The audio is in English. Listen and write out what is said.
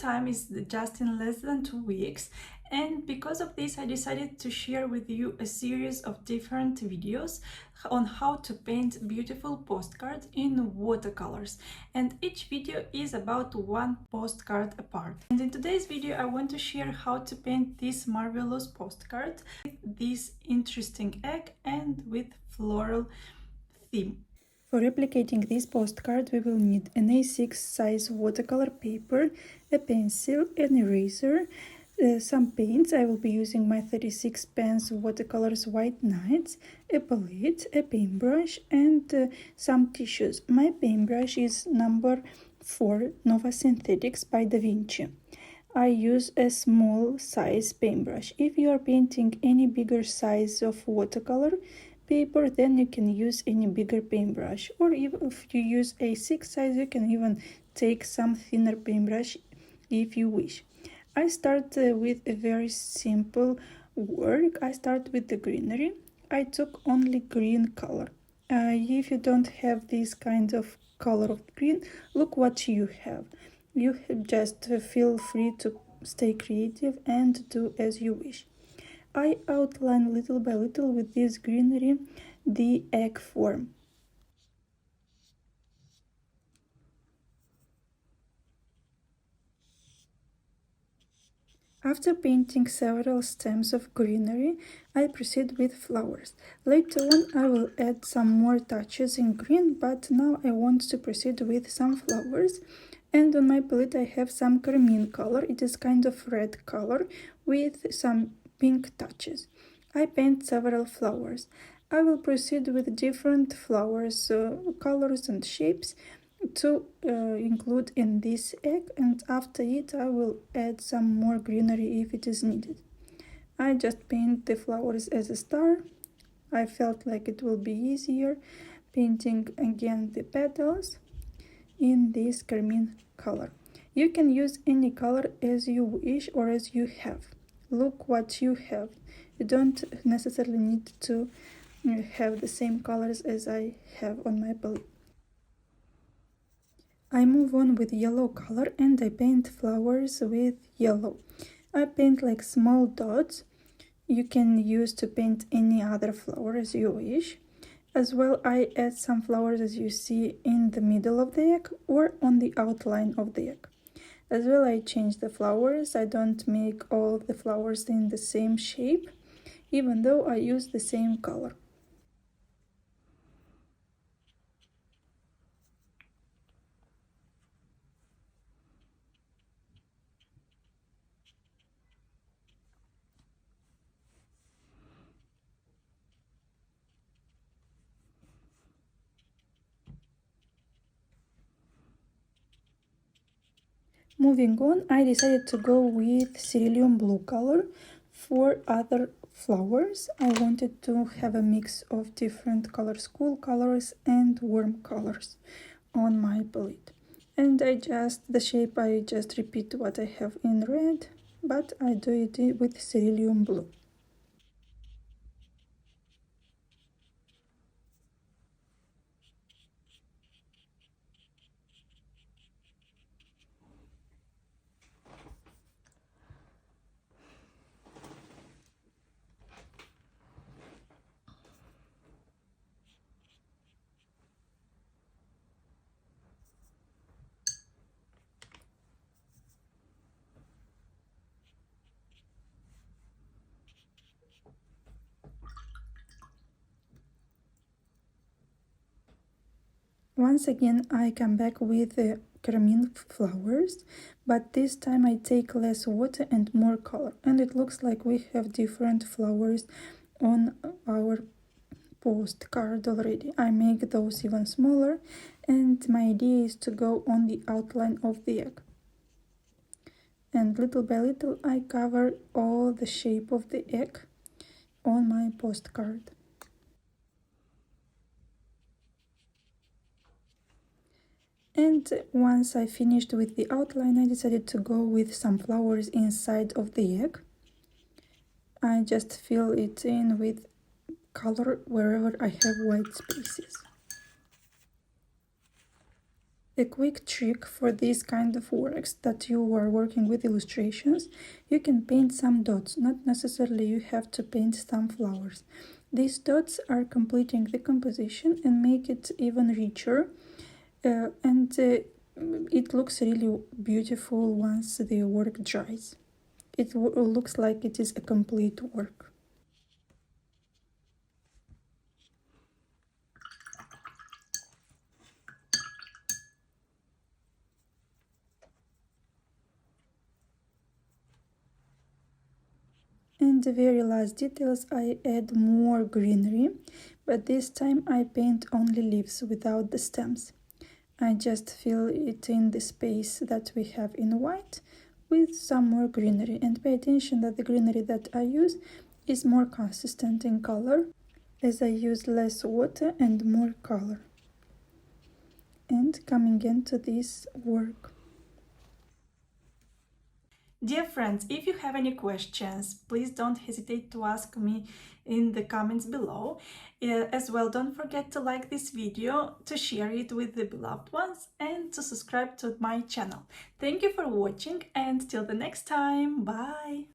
time is just in less than 2 weeks, and because of this I decided to share with you a series of different videos on how to paint beautiful postcards in watercolors, and each video is about one postcard apart. And in today's video I want to share how to paint this marvelous postcard with this interesting egg and with floral theme. For replicating this postcard, we will need an A6 size watercolor paper, a pencil, an eraser, some paints. I will be using my 36 pens watercolors White Nights, a palette, a paintbrush, and some tissues. My paintbrush is number 4 Nova Synthetics by Da Vinci. I use a small size paintbrush. If you are painting any bigger size of watercolor paper, then you can use any bigger paintbrush, or if you use A6 size, you can even take some thinner paintbrush if you wish. I start with a very simple work. I start with the greenery. I took only green color. If you don't have this kind of color of green, look what you have. You just feel free to stay creative and do as you wish. I outline little by little with this greenery the egg form. After painting several stems of greenery, I proceed with flowers. Later on I will add some more touches in green, but now I want to proceed with some flowers. And on my palette I have some carmine color. It is kind of red color with some pink touches. I paint several flowers. I will proceed with different flowers, colors and shapes to include in this egg, and after it I will add some more greenery if it is needed. I just paint the flowers as a star. I felt like it will be easier painting again the petals in this carmine color. You can use any color as you wish or as you have. Look what you have. You don't necessarily need to have the same colors as I have on my palette. I move on with yellow color and I paint flowers with yellow. I paint like small dots. You can use to paint any other flower as you wish. As well, I add some flowers as you see in the middle of the egg or on the outline of the egg. As well, I change the flowers. I don't make all the flowers in the same shape, even though I use the same color. Moving on, I decided to go with cerulean blue color. For other flowers, I wanted to have a mix of different colors, cool colors and warm colors on my palette. And the shape I just repeat what I have in red, but I do it with cerulean blue. Once again, I come back with the carmine flowers, but this time I take less water and more color, and it looks like we have different flowers on our postcard already. I make those even smaller, and my idea is to go on the outline of the egg. And little by little I cover all the shape of the egg on my postcard. And once I finished with the outline, I decided to go with some flowers inside of the egg. I just fill it in with color wherever I have white spaces. A quick trick for this kind of works that you are working with illustrations, you can paint some dots, not necessarily you have to paint some flowers. These dots are completing the composition and make it even richer, and it looks really beautiful once the work dries. It looks like it is a complete work. And the very last details, I add more greenery, but this time I paint only leaves without the stems. I just fill it in the space that we have in white with some more greenery, and pay attention that the greenery that I use is more consistent in color, as I use less water and more color. And coming into this work. Dear friends, if you have any questions, please don't hesitate to ask me in the comments below. As well, don't forget to like this video, to share it with the beloved ones, and to subscribe to my channel. Thank you for watching, and till the next time, bye!